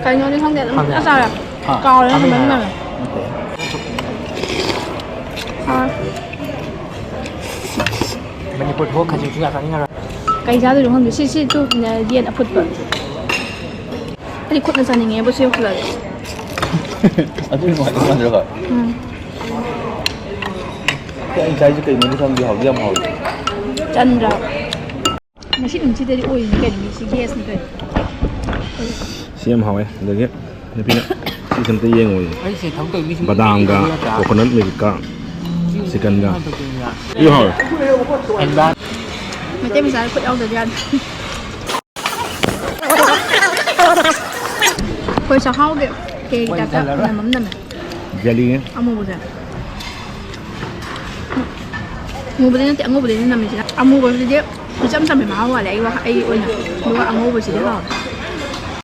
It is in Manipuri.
ꯀꯩꯅꯣꯗꯤ ꯈꯪꯗꯦ ꯑꯗꯨꯝ ꯑꯆꯥꯔ ꯀꯥꯎꯔꯦ ꯃꯃꯤꯡ ꯃꯅꯤꯄꯨꯔ ꯊꯣꯛ ꯈꯖꯤꯡꯁꯨ ꯌꯥꯝ ꯆꯥꯅꯤꯡꯉꯔꯣꯏ ꯀꯩ ꯆꯥꯗꯣꯏꯅꯣ ꯈꯪꯗꯦ ꯁꯤ ꯇꯨ ꯌꯦꯟ ꯑꯐꯨꯠꯄ ꯑꯩ ꯈꯨꯠꯅ ꯆꯥꯅꯤꯡꯉꯦꯕꯨ ꯁꯤ ꯌꯧꯁꯤꯜꯂꯛꯑꯦ ꯑꯗꯨ ꯅꯨꯡꯉꯥꯏꯗ꯭ꯔꯣ ꯑꯩ ꯆꯥꯏꯁꯦ ꯀꯩꯅꯣꯗꯤ ꯈꯪꯗꯦ ꯍꯥꯎꯗꯤ ꯌꯥꯝ ꯍꯥꯎꯋꯤ ꯆꯟꯗ꯭ꯔꯥ ꯉꯁꯤ ꯅꯨꯃꯤꯠꯁꯤꯗꯗꯤ ꯑꯣꯏꯔꯤꯅꯤ ꯀꯩꯅꯣ ꯃꯤꯁꯤ ꯒꯦꯁꯅꯤ ꯀꯩꯅꯣ ꯁꯤ ꯌꯥꯝ ꯍꯥꯎꯋꯦ ꯑꯗꯒꯤ ꯅꯨꯄꯤꯅ ꯁꯤꯁꯦ ꯑꯝꯇ ꯌꯦꯡꯉꯨꯏ ꯑꯩꯁꯦ ꯊꯕꯛ ꯇꯧꯔꯤꯁꯤ ꯕꯗꯥꯝꯒ ꯀꯣꯀꯣꯅꯠ ꯃꯤꯜꯛꯀ ꯆꯤꯛꯀꯟꯒ ꯏ ꯍꯥꯎꯋꯦ ꯃꯩꯇꯩ ꯃꯆꯥꯗ ꯈꯨꯠ ꯌꯥꯎꯗ꯭ꯔꯗꯤ ꯌꯥꯗꯦ ꯑꯩꯈꯣꯏ ꯆꯥꯛꯍꯥꯎꯒꯤ ꯀꯦꯛ ꯇꯥꯏꯞꯇ ꯅꯝꯃꯝ ꯅꯝꯃꯦ ꯖꯦꯂꯤ ꯑꯃꯨꯕꯁꯦ ꯑꯃꯨꯕꯗꯤ ꯅꯠꯇꯦ ꯑꯉꯧꯕꯗꯩꯅ ꯅꯝꯃꯤꯁꯤꯅ ꯑꯃꯨꯕꯁꯤꯗꯤ ꯏꯆꯝ ꯆꯝꯃꯦ ꯃꯍꯥꯎ ꯋꯥꯠꯂꯦ ꯑꯩꯒꯤ ꯑꯣꯏꯅ ꯑꯗꯨꯒ ꯑꯉꯧꯕꯁꯤꯗꯤ ꯍꯥꯎꯋꯦ